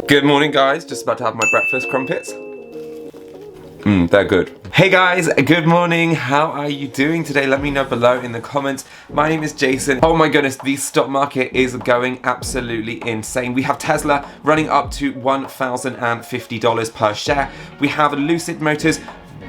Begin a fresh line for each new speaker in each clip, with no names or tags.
Good morning, guys. Just about to have my breakfast crumpets. They're good. Hey guys, good morning. How are you doing today? Let me know below in the comments. My name is Jason. Oh my goodness, the stock market is going absolutely insane. We have Tesla running up to $1,050 per share. We have Lucid Motors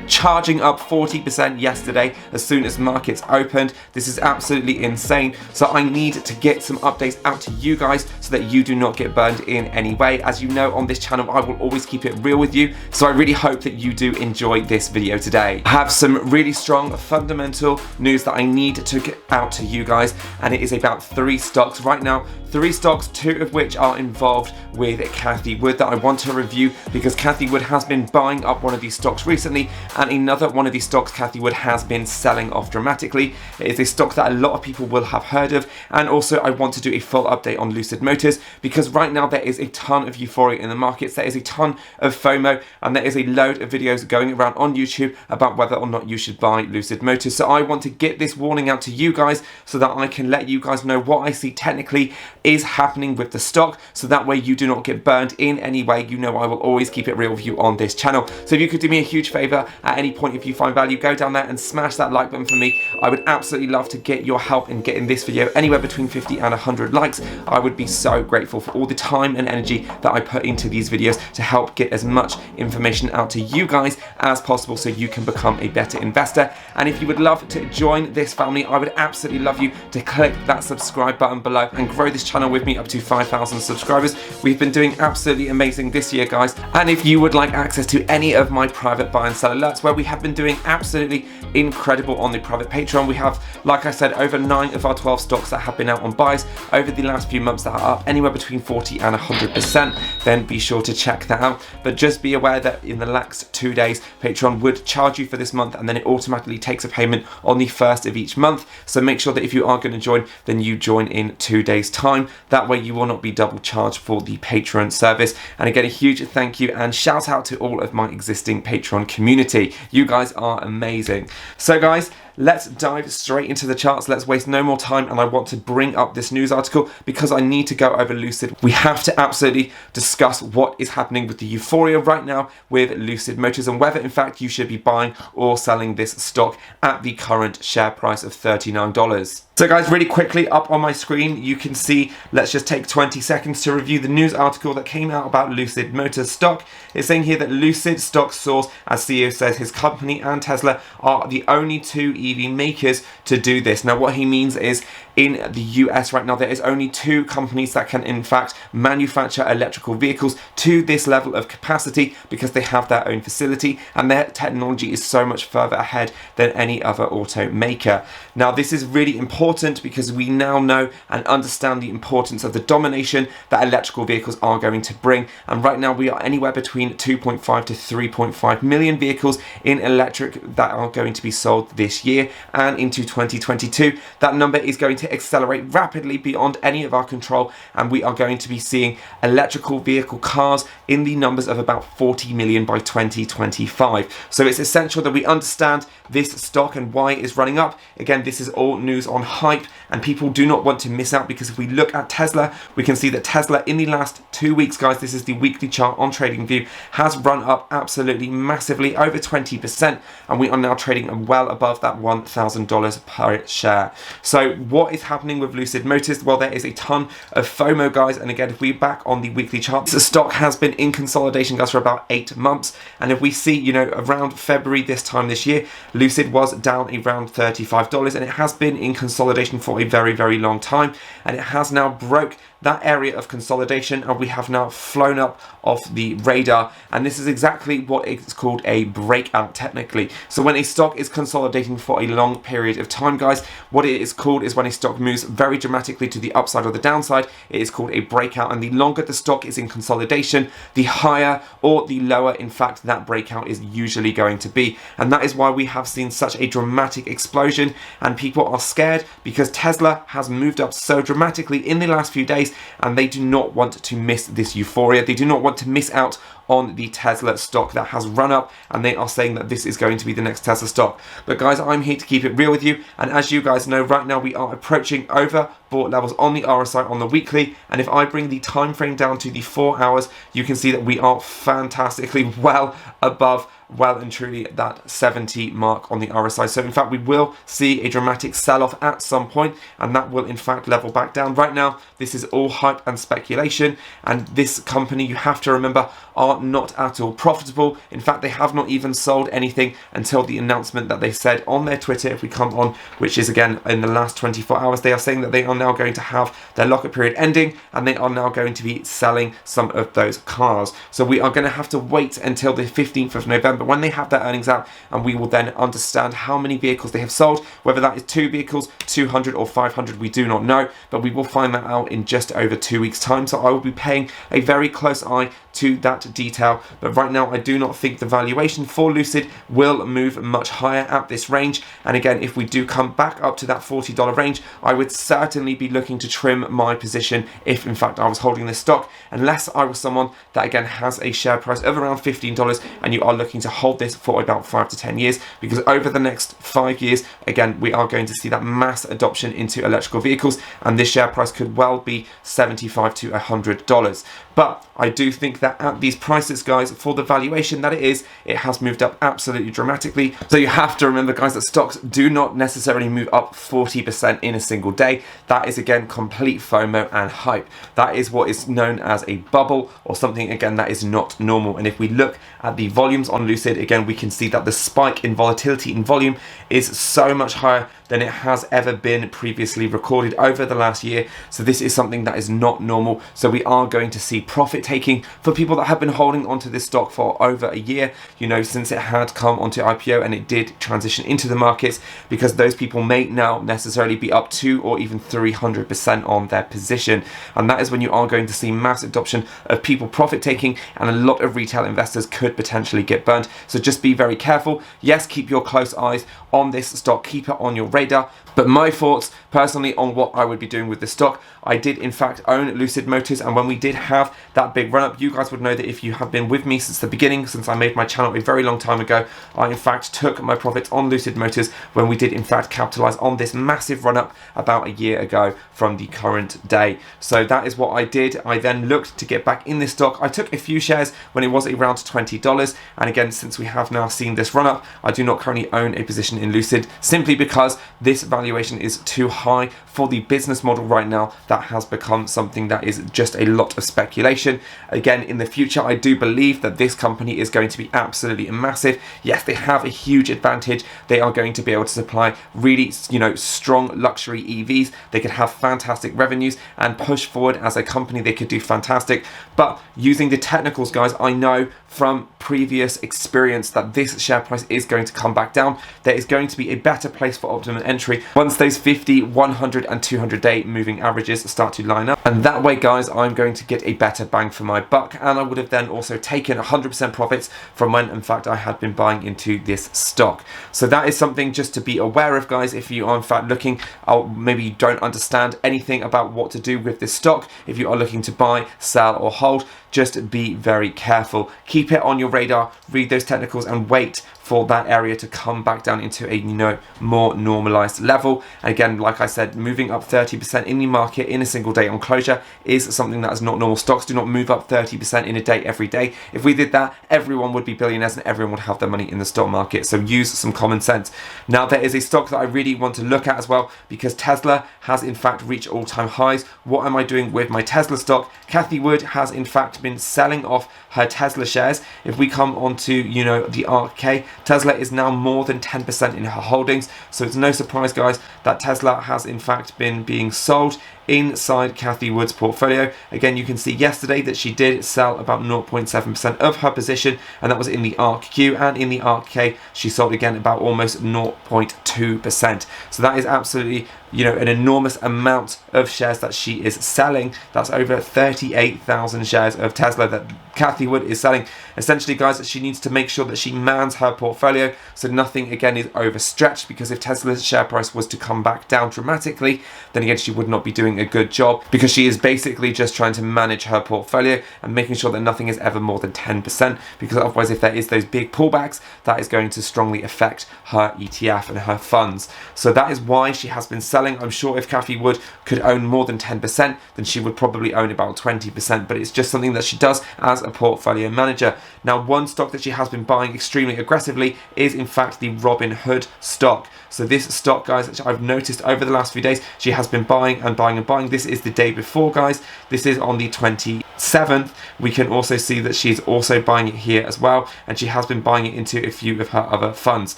charging up 40% yesterday as soon as markets opened. This is absolutely insane. So I need to get some updates out to you guys so that you do not get burned in any way. As you know, on this channel, I will always keep it real with you. So I really hope that you do enjoy this video today. I have some really strong fundamental news that I need to get out to you guys, and it is about 3 stocks right now. 3 stocks, 2 of which are involved with Cathie Wood that I want to review, because Cathie Wood has been buying up one of these stocks recently, and another one of these stocks Cathie Wood has been selling off dramatically. It is a stock that a lot of people will have heard of, and also I want to do a full update on Lucid Motors, because right now there is a ton of euphoria in the markets, there is a ton of FOMO, and there is a load of videos going around on YouTube about whether or not you should buy Lucid Motors. So I want to get this warning out to you guys so that I can let you guys know what I see technically is happening with the stock, so that way you do not get burned in any way. You know I will always keep it real with you on this channel. So if you could do me a huge favor at any point, if you find value, go down there and smash that like button for me. I would absolutely love to get your help in getting this video anywhere between 50 and 100 likes. I would be so grateful for all the time and energy that I put into these videos to help get as much information out to you guys as possible so you can become a better investor. And if you would love to join this family, I would absolutely love you to click that subscribe button below and grow this channel with me up to 5,000 subscribers. We've been doing absolutely amazing this year, guys. And if you would like access to any of my private buy and sell alerts, where we have been doing absolutely incredible on the private Patreon, we have, like I said, over 9 of our 12 stocks that have been out on buys over the last few months that are up anywhere between 40 and 100%, then be sure to check that out. But just be aware that in the next 2 days, Patreon would charge you for this month, and then it automatically takes a payment on the 1st of each month. So make sure that if you are going to join, then you join in 2 days time. That way you will not be double charged for the Patreon service. And again, a huge thank you and shout out to all of my existing Patreon community. You guys are amazing. So guys, let's dive straight into the charts. Let's waste no more time, and I want to bring up this news article because I need to go over Lucid. We have to absolutely discuss what is happening with the euphoria right now with Lucid Motors, and whether in fact you should be buying or selling this stock at the current share price of $39. So guys, really quickly up on my screen, you can see, let's just take 20 seconds to review the news article that came out about Lucid Motors stock. It's saying here that Lucid stock source, as CEO says, his company and Tesla are the only 2 EV makers to do this. Now what he means is, in the US right now, there is only 2 companies that can in fact manufacture electrical vehicles to this level of capacity, because they have their own facility and their technology is so much further ahead than any other automaker. Now this is really important because we now know and understand the importance of the domination that electrical vehicles are going to bring, and right now we are anywhere between 2.5 to 3.5 million vehicles in electric that are going to be sold this year, and into 2022 that number is going to accelerate rapidly beyond any of our control, and we are going to be seeing electrical vehicle cars in the numbers of about 40 million by 2025. So it's essential that we understand this stock and why it is running up. Again, this is all news on hype, and people do not want to miss out, because if we look at Tesla, we can see that Tesla in the last 2 weeks, guys, this is the weekly chart on TradingView, has run up absolutely massively, over 20%, and we are now trading well above that $1,000 per share. So what is happening with Lucid Motors? Well, there is a ton of FOMO, guys, and again, if we back on the weekly chart, the stock has been in consolidation, guys, for about 8 months, and if we see, you know, around February this time this year, Lucid was down around $35, and it has been in consolidation for a very, very long time, and it has now broke that area of consolidation, and we have now flown up off the radar, and this is exactly what is called a breakout technically. So when a stock is consolidating for a long period of time, guys, what it is called is when a stock moves very dramatically to the upside or the downside, it is called a breakout, and the longer the stock is in consolidation, the higher or the lower in fact that breakout is usually going to be. And that is why we have seen such a dramatic explosion, and people are scared because Tesla has moved up so dramatically in the last few days, and they do not want to miss this euphoria. They do not want to miss out on the Tesla stock that has run up, and they are saying that this is going to be the next Tesla stock. But guys, I'm here to keep it real with you, and as you guys know, right now we are approaching over bought levels on the RSI on the weekly, and if I bring the time frame down to the 4 hours, you can see that we are fantastically well above, well and truly, that 70 mark on the RSI. So in fact, we will see a dramatic sell-off at some point, and that will in fact level back down. Right now, this is all hype and speculation, and this company, you have to remember, are not at all profitable. In fact, they have not even sold anything until the announcement that they said on their Twitter, if we come on, which is again in the last 24 hours, they are saying that they are now going to have their lockup period ending, and they are now going to be selling some of those cars. So we are going to have to wait until the 15th of November when they have their earnings out, and we will then understand how many vehicles they have sold. Whether that is 2 vehicles, 200 or 500, we do not know, but we will find that out in just over 2 weeks time. So I will be paying a very close eye to that detail, but right now I do not think the valuation for Lucid will move much higher at this range. And again, if we do come back up to that $40 range, I would certainly be looking to trim my position if in fact I was holding this stock, unless I was someone that again has a share price of around $15 and you are looking to hold this for about 5 to 10 years, because over the next 5 years, again, we are going to see that mass adoption into electrical vehicles, and this share price could well be $75 to $100. But I do think that at these prices, guys, for the valuation that it has moved up absolutely dramatically. So you have to remember, guys, that stocks do not necessarily move up 40% in a single day. That is, again, complete FOMO and hype. That is what is known as a bubble, or something, again, that is not normal. And if we look at the volumes on Lucid, again, we can see that the spike in volatility in volume is so much higher than it has ever been previously recorded over the last year. So this is something that is not normal. So we are going to see profit taking for people that have been holding onto this stock for over a year, you know, since it had come onto IPO and it did transition into the markets, because those people may now necessarily be up 2 or even 300% on their position. And that is when you are going to see mass adoption of people profit taking, and a lot of retail investors could potentially get burned. So just be very careful. Yes, keep your close eyes on this stock, keep it on your radar. But my thoughts personally on what I would be doing with the stock, I did in fact own Lucid Motors, and when we did have that big run up, you guys would know that if you have been with me since the beginning, since I made my channel a very long time ago, I in fact took my profits on Lucid Motors when we did in fact capitalize on this massive run up about a year ago from the current day. So that is what I did. I then looked to get back in this stock. I took a few shares when it was around $20, and again, since we have now seen this run up, I do not currently own a position in Lucid, simply because this valuation is too high for the business model right now. That has become something that is just a lot of speculation. Again, in the future, I do believe that this company is going to be absolutely massive. Yes, they have a huge advantage. They are going to be able to supply really, you know, strong luxury EVs. They could have fantastic revenues and push forward as a company. They could do fantastic. But using the technicals, guys, I know from previous experience that this share price is going to come back down. There is going to be a better place for optimum entry once those 50, 100 and 200 day moving averages start to line up, and that way, guys, I'm going to get a better bang for my buck, and I would have then also taken 100% profits from when in fact I had been buying into this stock. So that is something just to be aware of, guys. If you are in fact looking, or maybe you don't understand anything about what to do with this stock, if you are looking to buy, sell or hold, just be very careful. Keep it on your radar, read those technicals, and wait for that area to come back down into a, you know, more normalized level. And again, like I said, moving up 30% in the market in a single day on closure is something that is not normal. Stocks do not move up 30% in a day every day. If we did that, everyone would be billionaires and everyone would have their money in the stock market. So use some common sense. Now, there is a stock that I really want to look at as well, because Tesla has in fact reached all-time highs. What am I doing with my Tesla stock? Cathie Wood has in fact been selling off her Tesla shares. If we come onto, you know, the RK, Tesla is now more than 10% in her holdings. So it's no surprise, guys, that Tesla has in fact been being sold inside Cathie Wood's portfolio. Again, you can see yesterday that she did sell about 0.7% of her position, and that was in the ARKQ, and in the RK she sold again about almost 0.2%. So that is absolutely, you know, an enormous amount of shares that she is selling. That's over 38,000 shares of Tesla that Cathie Wood is selling. Essentially, guys, she needs to make sure that she mans her portfolio so nothing again is overstretched, because if Tesla's share price was to come back down dramatically, then again she would not be doing doing a good job, because she is basically just trying to manage her portfolio and making sure that nothing is ever more than 10%, because otherwise if there is those big pullbacks, that is going to strongly affect her ETF and her funds. So that is why she has been selling. I'm sure if Cathie Wood could own more than 10%, then she would probably own about 20%, but it's just something that she does as a portfolio manager. Now, one stock that she has been buying extremely aggressively is in fact the Robinhood stock. So this stock, guys, which I've noticed over the last few days, she has been buying and buying and buying. This is the day before, guys. This is on the 27th. We can also see that she's also buying it here as well, and she has been buying it into a few of her other funds.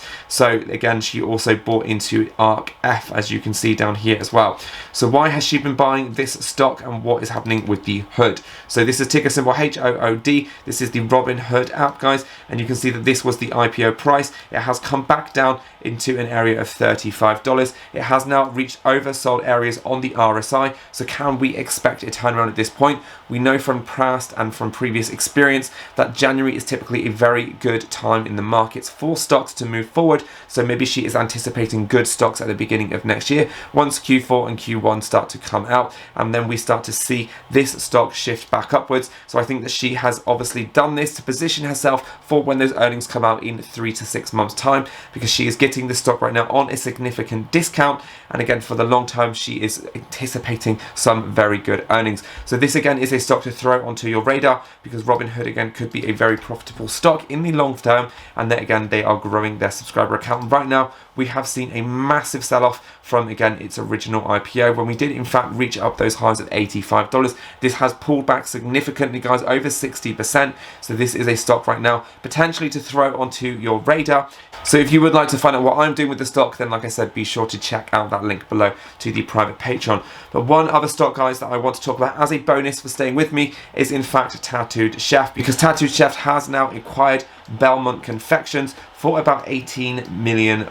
So again, she also bought into ARC F, as you can see down here as well. So why has she been buying this stock, and what is happening with the hood? So this is ticker symbol HOOD. This is the Robinhood app, guys, and you can see that this was the IPO price. It has come back down into an area of $35. It has now reached oversold areas on the RSI. So can we expect a turnaround at this point? We know from past and from previous experience that January is typically a very good time in the markets for stocks to move forward. So maybe she is anticipating good stocks at the beginning of next year, once Q4 and Q1 start to come out, and then we start to see this stock shift back upwards. So I think that she has obviously done this to position herself for when those earnings come out in 3 to 6 months time, because she is getting the stock right now on a significant discount, and again for the long term she is anticipating some very good earnings. So this again is a stock to throw onto your radar, because Robinhood again could be a very profitable stock in the long term, and then again they are growing their subscriber account. Right now we have seen a massive sell-off from again its original IPO, when we did in fact reach up those highs of $85. This has pulled back significantly, guys, over 60%. So this is a stock right now potentially to throw onto your radar. So if you would like to find out what I'm doing with the stock, then like I said, be sure to check out that link below to the private Patreon. But one other stock, guys, that I want to talk about as a bonus for staying with me is in fact Tattooed Chef, because Tattooed Chef has now acquired Belmont Confections for about £18 million.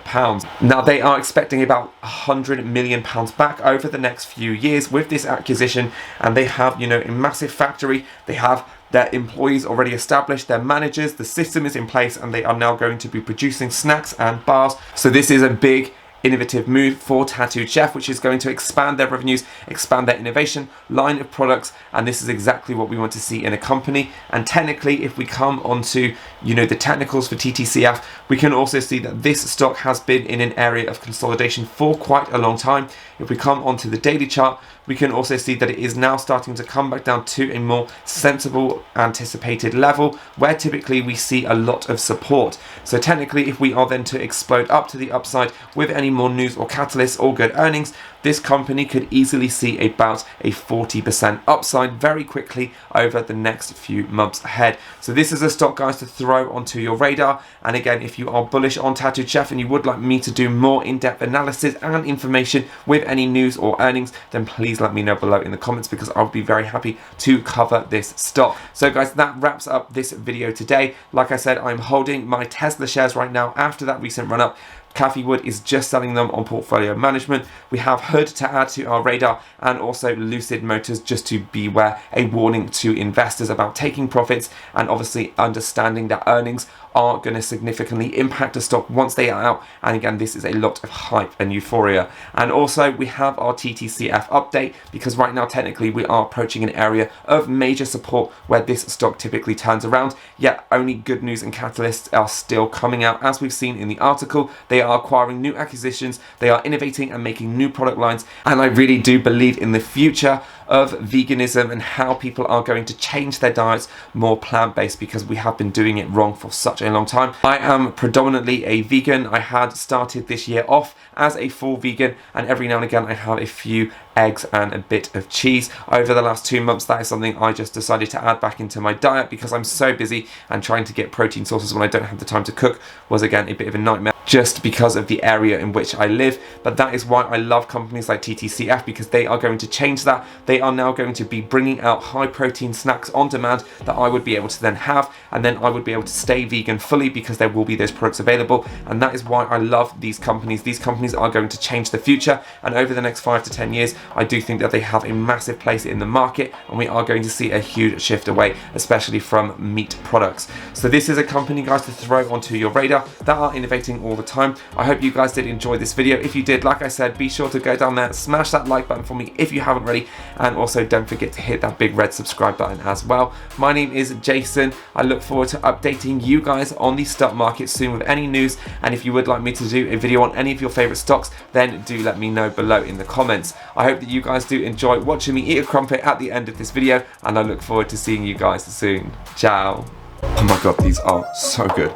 Now they are expecting about £100 million back over the next few years with this acquisition, and they have, you know, a massive factory. They have their employees already established, their managers, the system is in place, and they are now going to be producing snacks and bars. So this is a big innovative move for Tattooed Chef, which is going to expand their revenues, expand their innovation line of products, and this is exactly what we want to see in a company. And technically, if we come onto, you know, the technicals for TTCF, we can also see that this stock has been in an area of consolidation for quite a long time. If we come onto the daily chart, we can also see that it is now starting to come back down to a more sensible anticipated level, where typically we see a lot of support. So technically, if we are then to explode up to the upside with any more news or catalysts or good earnings, this company could easily see about a 40% upside very quickly over the next few months ahead. So this is a stock, guys, to throw onto your radar. And again, if you are bullish on Tattooed Chef and you would like me to do more in-depth analysis and information with any news or earnings, then please let me know below in the comments, because I'll be very happy to cover this stock. So guys, that wraps up this video today. Like I said, I'm holding my Tesla shares right now after that recent run up. Cathie Wood is just selling them on portfolio management. We have Hood to add to our radar, and also Lucid Motors, just to beware, a warning to investors about taking profits and obviously understanding that earnings are going to significantly impact a stock once they are out. And again, this is a lot of hype and euphoria. And also we have our TTCF update, because right now technically we are approaching an area of major support where this stock typically turns around, yet only good news and catalysts are still coming out. As we've seen in the article, they are acquiring new acquisitions, they are innovating and making new product lines, and I really do believe in the future of veganism and how people are going to change their diets more plant-based, because we have been doing it wrong for such a long time. I am predominantly a vegan. I had started this year off as a full vegan, and every now and again I have a few eggs and a bit of cheese. Over the last 2 months, that is something I just decided to add back into my diet, because I'm so busy, and trying to get protein sources when I don't have the time to cook was again a bit of a nightmare, just because of the area in which I live. But that is why I love companies like TTCF, because they are going to change that. They they are now going to be bringing out high protein snacks on demand that I would be able to then have, and then I would be able to stay vegan fully because there will be those products available. And that is why I love these companies. These companies are going to change the future, and over the next 5 to 10 years, I do think that they have a massive place in the market, and we are going to see a huge shift away, especially from meat products. So this is a company, guys, to throw onto your radar that are innovating all the time. I hope you guys did enjoy this video. If you did, like I said, be sure to go down there, smash that like button for me if you haven't already, and also don't forget to hit that big red subscribe button as well. My name is Jason. I look forward to updating you guys on the stock market soon with any news, and if you would like me to do a video on any of your favorite stocks, then do let me know below in the comments. I hope that you guys do enjoy watching me eat a crumpet at the end of this video, and I look forward to seeing you guys soon. Ciao. Oh my god, these are so good.